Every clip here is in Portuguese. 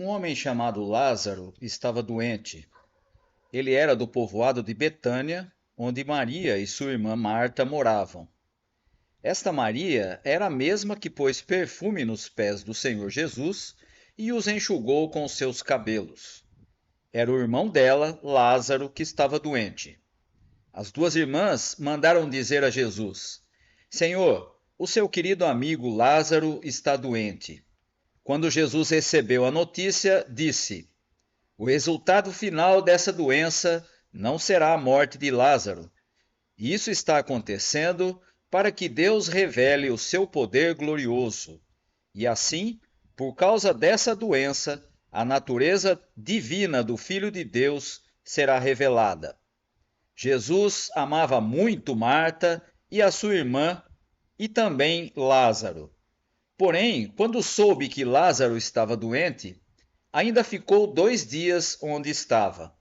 Um homem chamado Lázaro estava doente. Ele era do povoado de Betânia, onde Maria e sua irmã Marta moravam. Esta Maria era a mesma que pôs perfume nos pés do Senhor Jesus e os enxugou com seus cabelos. Era o irmão dela, Lázaro, que estava doente. As duas irmãs mandaram dizer a Jesus: Senhor, o seu querido amigo Lázaro está doente. Quando Jesus recebeu a notícia, disse: O resultado final dessa doença não será a morte de Lázaro. Isso está acontecendo para que Deus revele o seu poder glorioso. E assim, por causa dessa doença, a natureza divina do Filho de Deus será revelada. Jesus amava muito Marta e a sua irmã e também Lázaro. Porém, quando soube que Lázaro estava doente, ainda ficou 2 dias onde estava.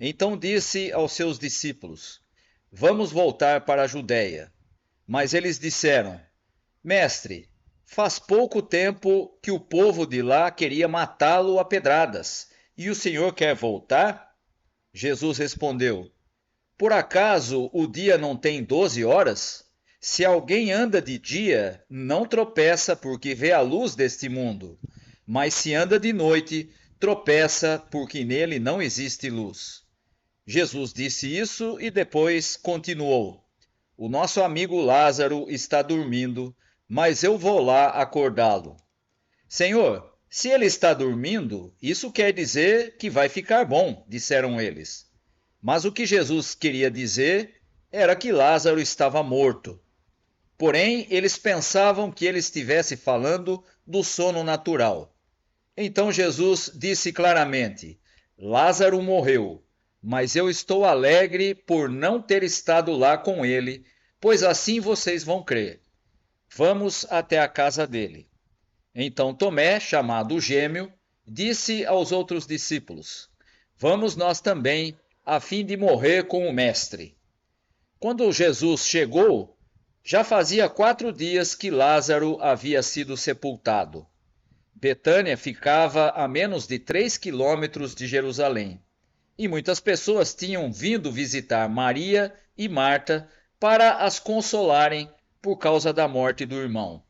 Então disse aos seus discípulos: Vamos voltar para a Judéia. Mas eles disseram: Mestre, faz pouco tempo que o povo de lá queria matá-lo a pedradas, e o Senhor quer voltar? Jesus respondeu: Por acaso o dia não tem 12 horas? Se alguém anda de dia, não tropeça porque vê a luz deste mundo. Mas se anda de noite, tropeça porque nele não existe luz. Jesus disse isso e depois continuou: O nosso amigo Lázaro está dormindo, mas eu vou lá acordá-lo. Senhor, se ele está dormindo, isso quer dizer que vai ficar bom, disseram eles. Mas o que Jesus queria dizer era que Lázaro estava morto. Porém, eles pensavam que ele estivesse falando do sono natural. Então Jesus disse claramente: Lázaro morreu, mas eu estou alegre por não ter estado lá com ele, pois assim vocês vão crer. Vamos até a casa dele. Então Tomé, chamado Gêmeo, disse aos outros discípulos: Vamos nós também, a fim de morrer com o Mestre. Quando Jesus chegou, já fazia 4 dias que Lázaro havia sido sepultado. Betânia ficava a menos de 3 quilômetros de Jerusalém, e muitas pessoas tinham vindo visitar Maria e Marta para as consolarem por causa da morte do irmão.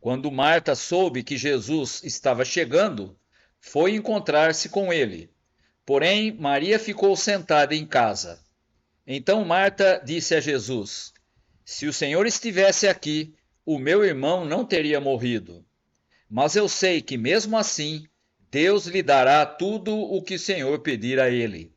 Quando Marta soube que Jesus estava chegando, foi encontrar-se com ele. Porém, Maria ficou sentada em casa. Então Marta disse a Jesus: Se o Senhor estivesse aqui, o meu irmão não teria morrido. Mas eu sei que mesmo assim, Deus lhe dará tudo o que o Senhor pedir a ele.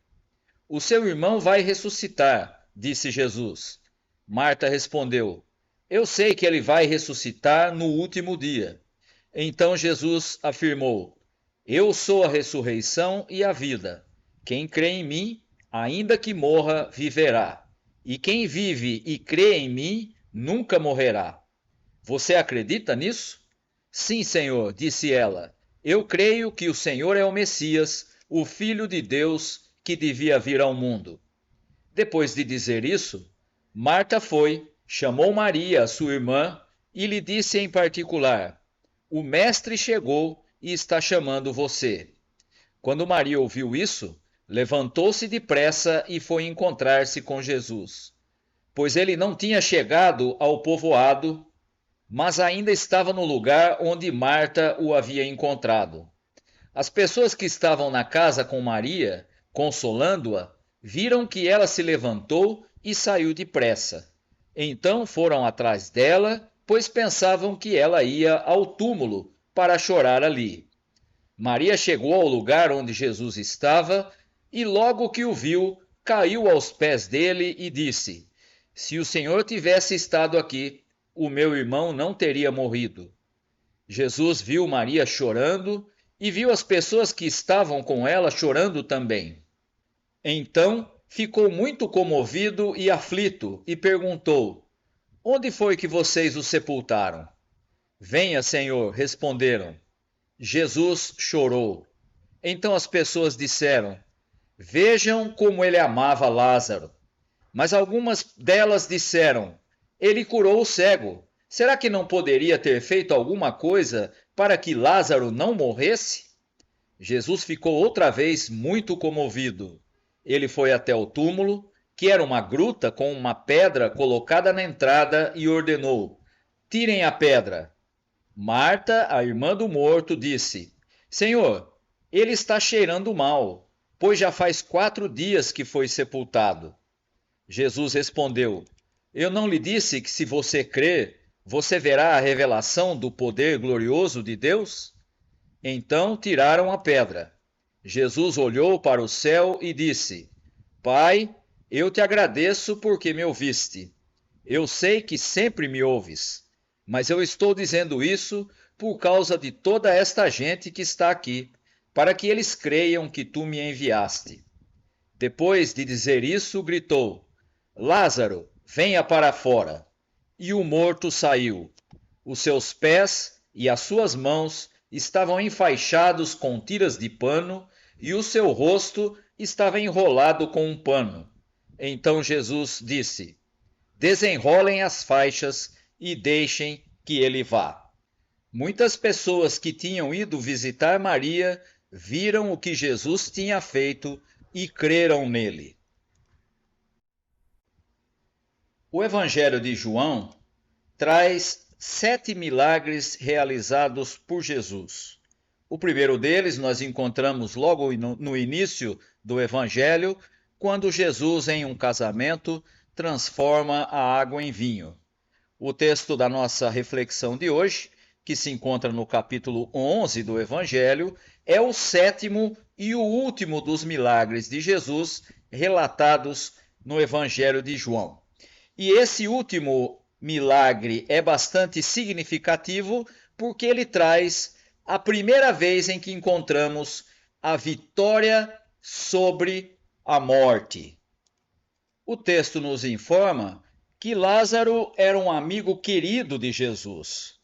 O seu irmão vai ressuscitar, disse Jesus. Marta respondeu: Eu sei que ele vai ressuscitar no último dia. Então Jesus afirmou: Eu sou a ressurreição e a vida. Quem crê em mim, ainda que morra, viverá. E quem vive e crê em mim, nunca morrerá. Você acredita nisso? Sim, Senhor, disse ela. Eu creio que o Senhor é o Messias, o Filho de Deus que devia vir ao mundo. Depois de dizer isso, Marta foi, chamou Maria, sua irmã, e lhe disse em particular: O Mestre chegou e está chamando você. Quando Maria ouviu isso, levantou-se depressa e foi encontrar-se com Jesus, pois ele não tinha chegado ao povoado, mas ainda estava no lugar onde Marta o havia encontrado. As pessoas que estavam na casa com Maria, consolando-a, viram que ela se levantou e saiu depressa. Então foram atrás dela, pois pensavam que ela ia ao túmulo para chorar ali. Maria chegou ao lugar onde Jesus estava e logo que o viu, caiu aos pés dele e disse: Se o Senhor tivesse estado aqui, o meu irmão não teria morrido. Jesus viu Maria chorando e viu as pessoas que estavam com ela chorando também. Então ficou muito comovido e aflito e perguntou: Onde foi que vocês o sepultaram? Venha, Senhor, responderam. Jesus chorou. Então as pessoas disseram: Vejam como ele amava Lázaro. Mas algumas delas disseram: Ele curou o cego. Será que não poderia ter feito alguma coisa para que Lázaro não morresse? Jesus ficou outra vez muito comovido. Ele foi até o túmulo, que era uma gruta com uma pedra colocada na entrada, e ordenou: tirem a pedra. Marta, a irmã do morto, disse: Senhor, ele está cheirando mal, pois já faz 4 dias que foi sepultado. Jesus respondeu: Eu não lhe disse que, se você crer, você verá a revelação do poder glorioso de Deus? Então tiraram a pedra. Jesus olhou para o céu e disse: Pai, eu te agradeço porque me ouviste. Eu sei que sempre me ouves, mas eu estou dizendo isso por causa de toda esta gente que está aqui, para que eles creiam que tu me enviaste. Depois de dizer isso, gritou: Lázaro, venha para fora. E o morto saiu. Os seus pés e as suas mãos estavam enfaixados com tiras de pano, e o seu rosto estava enrolado com um pano. Então Jesus disse: Desenrolem as faixas e deixem que ele vá. Muitas pessoas que tinham ido visitar Maria viram o que Jesus tinha feito e creram nele. O Evangelho de João traz 7 milagres realizados por Jesus. O primeiro deles nós encontramos logo no início do Evangelho, quando Jesus, em um casamento, transforma a água em vinho. O texto da nossa reflexão de hoje, que se encontra no capítulo 11 do Evangelho, é o 7º e o último dos milagres de Jesus relatados no Evangelho de João. E esse último milagre é bastante significativo porque ele traz a primeira vez em que encontramos a vitória sobre a morte. O texto nos informa que Lázaro era um amigo querido de Jesus.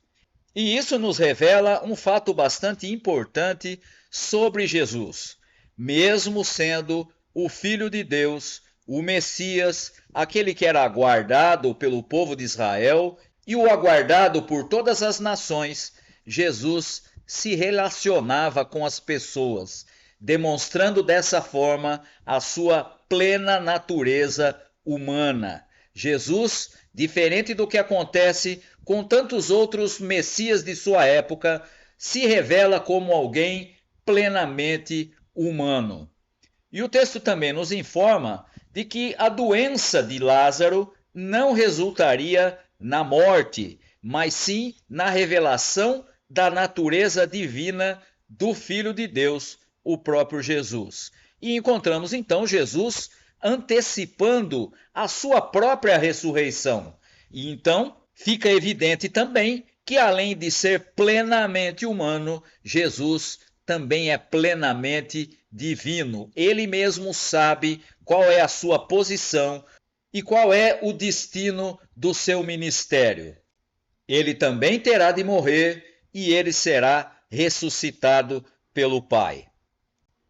E isso nos revela um fato bastante importante sobre Jesus. Mesmo sendo o Filho de Deus, o Messias, aquele que era aguardado pelo povo de Israel e o aguardado por todas as nações, Jesus se relacionava com as pessoas, demonstrando dessa forma a sua plena natureza humana. Jesus, diferente do que acontece com tantos outros messias de sua época, se revela como alguém plenamente humano. E o texto também nos informa de que a doença de Lázaro não resultaria na morte, mas sim na revelação da natureza divina do Filho de Deus, o próprio Jesus. E encontramos então Jesus antecipando a sua própria ressurreição. E então fica evidente também que, além de ser plenamente humano, Jesus também é plenamente divino. Ele mesmo sabe qual é a sua posição e qual é o destino do seu ministério. Ele também terá de morrer e ele será ressuscitado pelo Pai.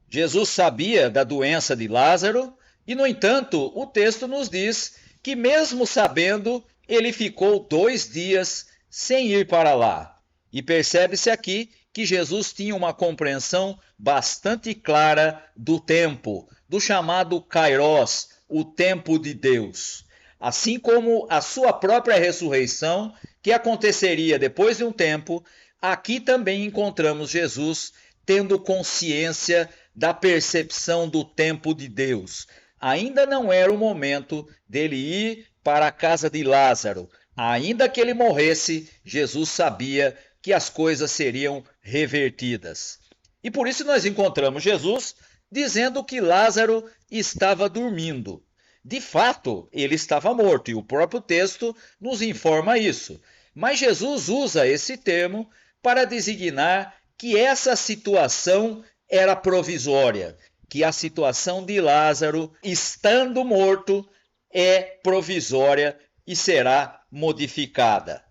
Jesus sabia da doença de Lázaro e, no entanto, o texto nos diz que, mesmo sabendo, ele ficou 2 dias sem ir para lá. E percebe-se aqui que Jesus tinha uma compreensão bastante clara do tempo, do chamado Kairos, o tempo de Deus. Assim como a sua própria ressurreição, que aconteceria depois de um tempo, aqui também encontramos Jesus tendo consciência da percepção do tempo de Deus. Ainda não era o momento dele ir para a casa de Lázaro. Ainda que ele morresse, Jesus sabia que as coisas seriam revertidas. E por isso nós encontramos Jesus dizendo que Lázaro estava dormindo. De fato, ele estava morto, e o próprio texto nos informa isso. Mas Jesus usa esse termo para designar que essa situação era provisória, que a situação de Lázaro, estando morto, é provisória e será modificada.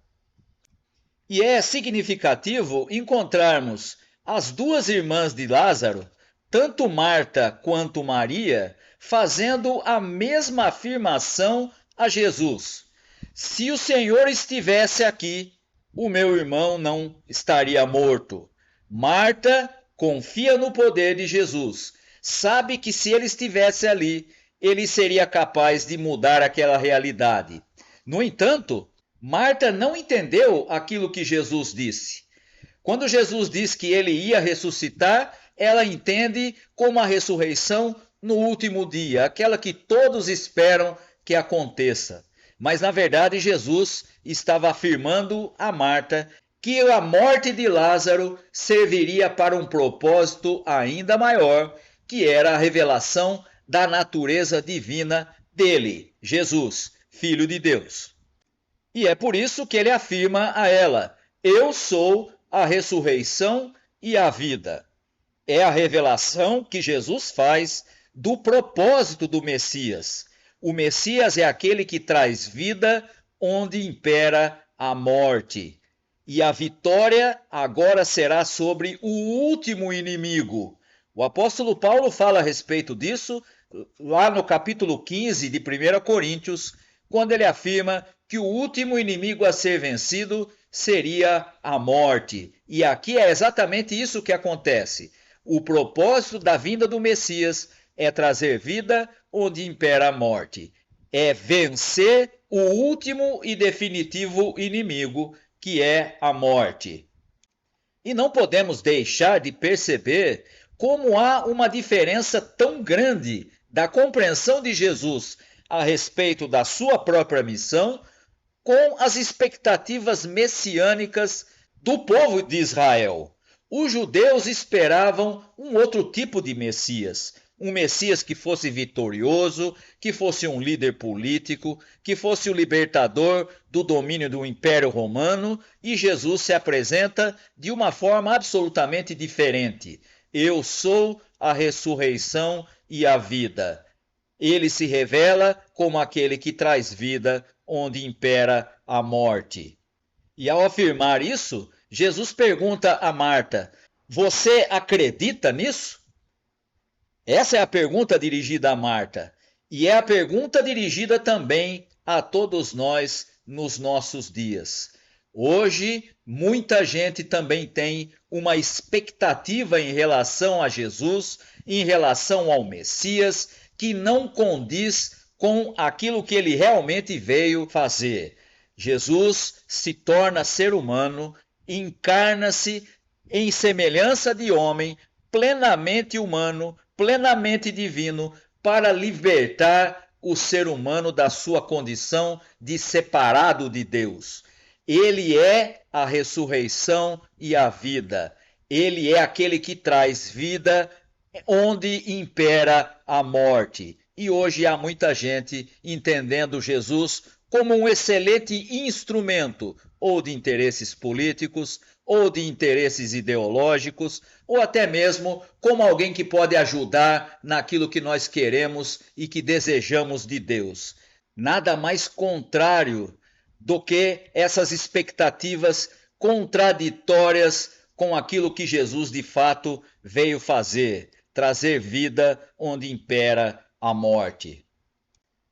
E é significativo encontrarmos as 2 irmãs de Lázaro, tanto Marta quanto Maria, fazendo a mesma afirmação a Jesus: se o Senhor estivesse aqui, o meu irmão não estaria morto. Marta confia no poder de Jesus, sabe que se ele estivesse ali, ele seria capaz de mudar aquela realidade. No entanto, Marta não entendeu aquilo que Jesus disse. Quando Jesus diz que ele ia ressuscitar, ela entende como a ressurreição no último dia, aquela que todos esperam que aconteça. Mas na verdade Jesus estava afirmando a Marta que a morte de Lázaro serviria para um propósito ainda maior, que era a revelação da natureza divina dele, Jesus, Filho de Deus. E é por isso que ele afirma a ela: eu sou a ressurreição e a vida. É a revelação que Jesus faz do propósito do Messias. O Messias é aquele que traz vida onde impera a morte. E a vitória agora será sobre o último inimigo. O apóstolo Paulo fala a respeito disso lá no capítulo 15 de 1 Coríntios, quando ele afirma que o último inimigo a ser vencido seria a morte. E aqui é exatamente isso que acontece. O propósito da vinda do Messias é trazer vida onde impera a morte. É vencer o último e definitivo inimigo, que é a morte. E não podemos deixar de perceber como há uma diferença tão grande da compreensão de Jesus a respeito da sua própria missão com as expectativas messiânicas do povo de Israel. Os judeus esperavam um outro tipo de Messias, um Messias que fosse vitorioso, que fosse um líder político, que fosse o libertador do domínio do Império Romano, e Jesus se apresenta de uma forma absolutamente diferente. Eu sou a ressurreição e a vida. Ele se revela como aquele que traz vida onde impera a morte. E ao afirmar isso, Jesus pergunta a Marta: você acredita nisso? Essa é a pergunta dirigida a Marta. E é a pergunta dirigida também a todos nós nos nossos dias. Hoje, muita gente também tem uma expectativa em relação a Jesus, em relação ao Messias, que não condiz com aquilo que ele realmente veio fazer. Jesus se torna ser humano, encarna-se em semelhança de homem, plenamente humano, plenamente divino, para libertar o ser humano da sua condição de separado de Deus. Ele é a ressurreição e a vida. Ele é aquele que traz vida onde impera a morte. E hoje há muita gente entendendo Jesus como um excelente instrumento, ou de interesses políticos, ou de interesses ideológicos, ou até mesmo como alguém que pode ajudar naquilo que nós queremos e que desejamos de Deus. Nada mais contrário do que essas expectativas contraditórias com aquilo que Jesus de fato veio fazer, trazer vida onde impera a morte.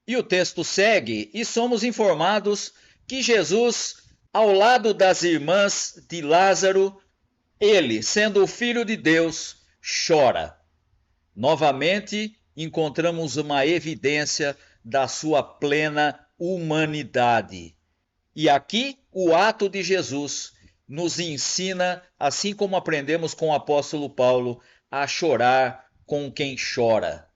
E o texto segue, e somos informados que Jesus, ao lado das irmãs de Lázaro, ele, sendo o Filho de Deus, chora. Novamente, encontramos uma evidência da sua plena humanidade. E aqui, o ato de Jesus nos ensina, assim como aprendemos com o apóstolo Paulo, a chorar com quem chora.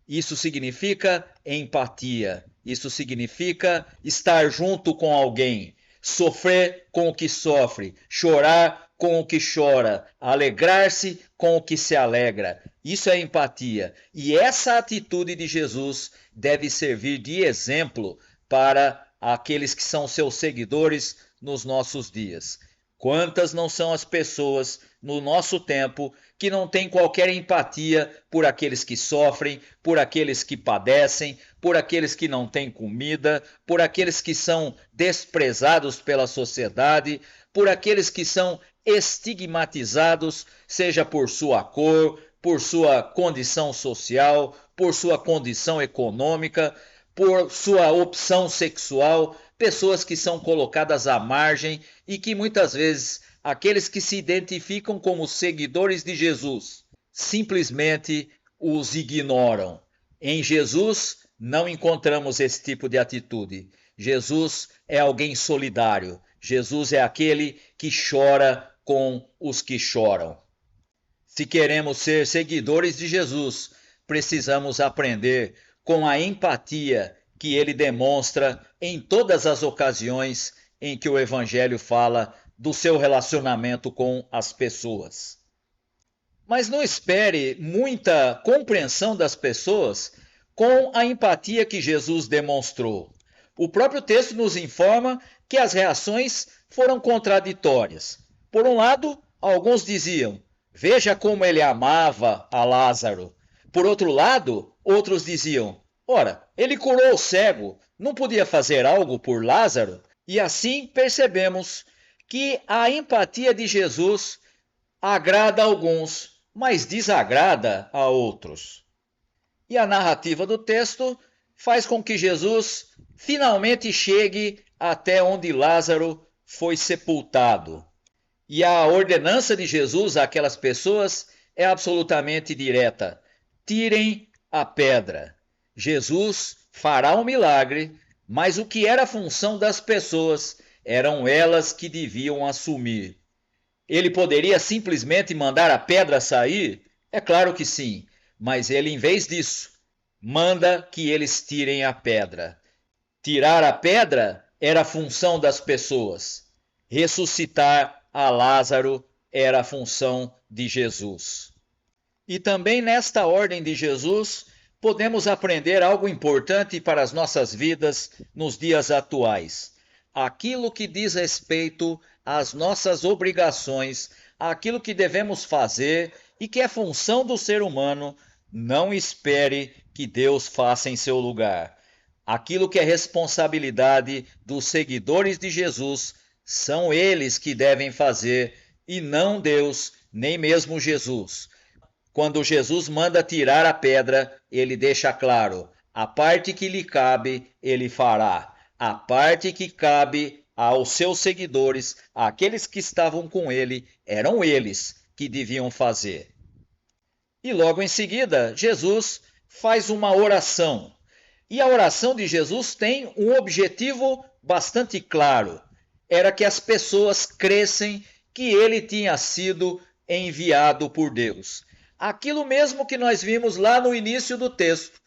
Isso significa empatia, isso significa estar junto com alguém, sofrer com o que sofre, chorar com o que chora, alegrar-se com o que se alegra. Isso é empatia. E essa atitude de Jesus deve servir de exemplo para aqueles que são seus seguidores nos nossos dias. Quantas não são as pessoas no nosso tempo que não têm qualquer empatia por aqueles que sofrem, por aqueles que padecem, por aqueles que não têm comida, por aqueles que são desprezados pela sociedade, por aqueles que são estigmatizados, seja por sua cor, por sua condição social, por sua condição econômica, por sua opção sexual, pessoas que são colocadas à margem e que muitas vezes aqueles que se identificam como seguidores de Jesus, simplesmente os ignoram. Em Jesus não encontramos esse tipo de atitude. Jesus é alguém solidário. Jesus é aquele que chora com os que choram. Se queremos ser seguidores de Jesus, precisamos aprender com a empatia que ele demonstra em todas as ocasiões em que o Evangelho fala do seu relacionamento com as pessoas. Mas não espere muita compreensão das pessoas com a empatia que Jesus demonstrou. O próprio texto nos informa que as reações foram contraditórias. Por um lado, alguns diziam: veja como ele amava a Lázaro. Por outro lado, outros diziam: ora, ele curou o cego, não podia fazer algo por Lázaro? E assim percebemos que a empatia de Jesus agrada a alguns, mas desagrada a outros. E a narrativa do texto faz com que Jesus finalmente chegue até onde Lázaro foi sepultado. E a ordenança de Jesus àquelas pessoas é absolutamente direta: tirem a pedra. Jesus fará um milagre, mas o que era a função das pessoas eram elas que deviam assumir. Ele poderia simplesmente mandar a pedra sair? É claro que sim, mas ele, em vez disso, manda que eles tirem a pedra. Tirar a pedra era a função das pessoas. Ressuscitar a Lázaro era a função de Jesus. E também nesta ordem de Jesus, podemos aprender algo importante para as nossas vidas nos dias atuais. Aquilo que diz respeito às nossas obrigações, aquilo que devemos fazer e que é função do ser humano, não espere que Deus faça em seu lugar. Aquilo que é responsabilidade dos seguidores de Jesus, são eles que devem fazer e não Deus, nem mesmo Jesus. Quando Jesus manda tirar a pedra, ele deixa claro: a parte que lhe cabe, ele fará. A parte que cabe aos seus seguidores, aqueles que estavam com ele, eram eles que deviam fazer. E logo em seguida, Jesus faz uma oração. E a oração de Jesus tem um objetivo bastante claro. Era que as pessoas crescem que ele tinha sido enviado por Deus. Aquilo mesmo que nós vimos lá no início do texto,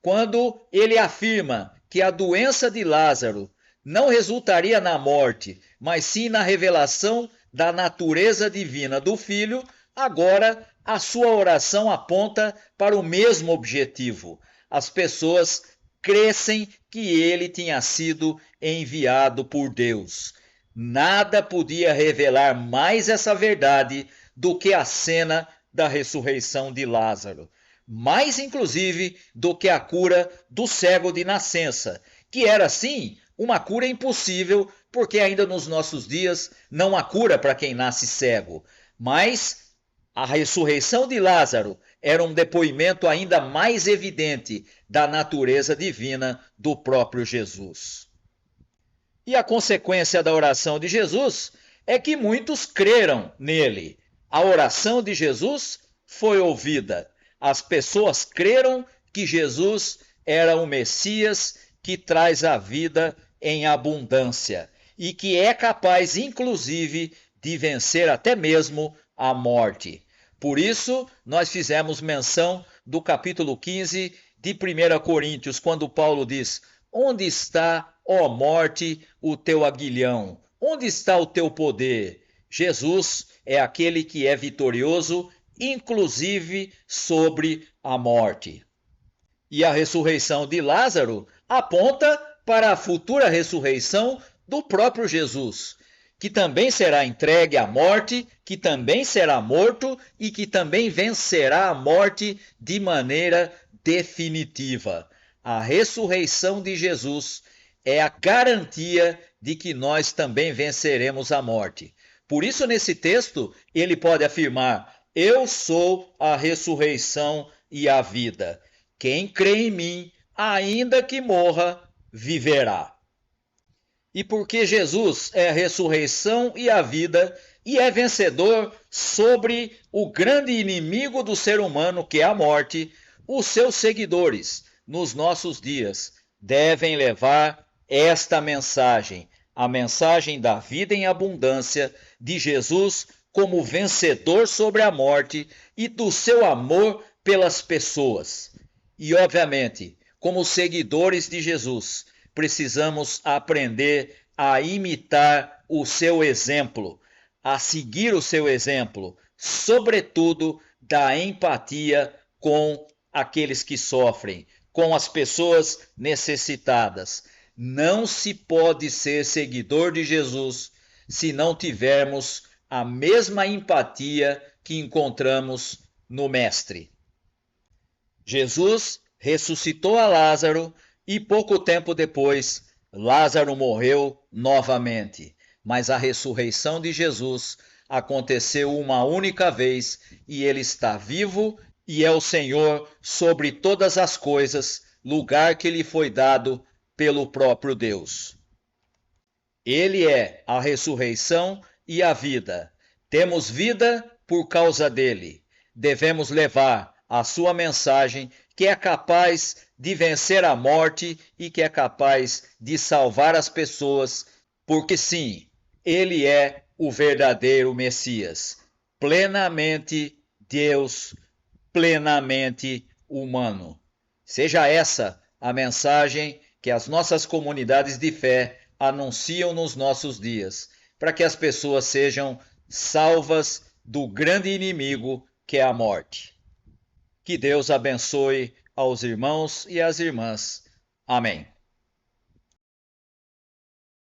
quando ele afirma que a doença de Lázaro não resultaria na morte, mas sim na revelação da natureza divina do Filho. Agora a sua oração aponta para o mesmo objetivo. As pessoas crescem que ele tinha sido enviado por Deus. Nada podia revelar mais essa verdade do que a cena da ressurreição de Lázaro. Mais inclusive do que a cura do cego de nascença, que era sim uma cura impossível, porque ainda nos nossos dias não há cura para quem nasce cego. Mas a ressurreição de Lázaro era um depoimento ainda mais evidente da natureza divina do próprio Jesus. E a consequência da oração de Jesus é que muitos creram nele. A oração de Jesus foi ouvida. As pessoas creram que Jesus era o Messias que traz a vida em abundância e que é capaz, inclusive, de vencer até mesmo a morte. Por isso, nós fizemos menção do capítulo 15 de 1 Coríntios, quando Paulo diz: onde está, ó morte, o teu aguilhão? Onde está o teu poder? Jesus é aquele que é vitorioso, inclusive sobre a morte. E a ressurreição de Lázaro aponta para a futura ressurreição do próprio Jesus, que também será entregue à morte, que também será morto e que também vencerá a morte de maneira definitiva. A ressurreição de Jesus é a garantia de que nós também venceremos a morte. Por isso, nesse texto, ele pode afirmar: eu sou a ressurreição e a vida. Quem crê em mim, ainda que morra, viverá. E porque Jesus é a ressurreição e a vida, e é vencedor sobre o grande inimigo do ser humano, que é a morte. Os seus seguidores, nos nossos dias, devem levar esta mensagem, a mensagem da vida em abundância de Jesus como vencedor sobre a morte e do seu amor pelas pessoas. E, obviamente, como seguidores de Jesus, precisamos aprender a imitar o seu exemplo, a seguir o seu exemplo, sobretudo da empatia com aqueles que sofrem, com as pessoas necessitadas. Não se pode ser seguidor de Jesus se não tivermos a mesma empatia que encontramos no Mestre. Jesus ressuscitou a Lázaro e pouco tempo depois, Lázaro morreu novamente. Mas a ressurreição de Jesus aconteceu uma única vez e ele está vivo e é o Senhor sobre todas as coisas, lugar que lhe foi dado pelo próprio Deus. Ele é a ressurreição e a vida. Temos vida por causa dele. Devemos levar a sua mensagem, que é capaz de vencer a morte e que é capaz de salvar as pessoas, porque sim, ele é o verdadeiro Messias, plenamente Deus, plenamente humano. Seja essa a mensagem que as nossas comunidades de fé anunciam nos nossos dias, para que as pessoas sejam salvas do grande inimigo que é a morte. Que Deus abençoe aos irmãos e às irmãs. Amém.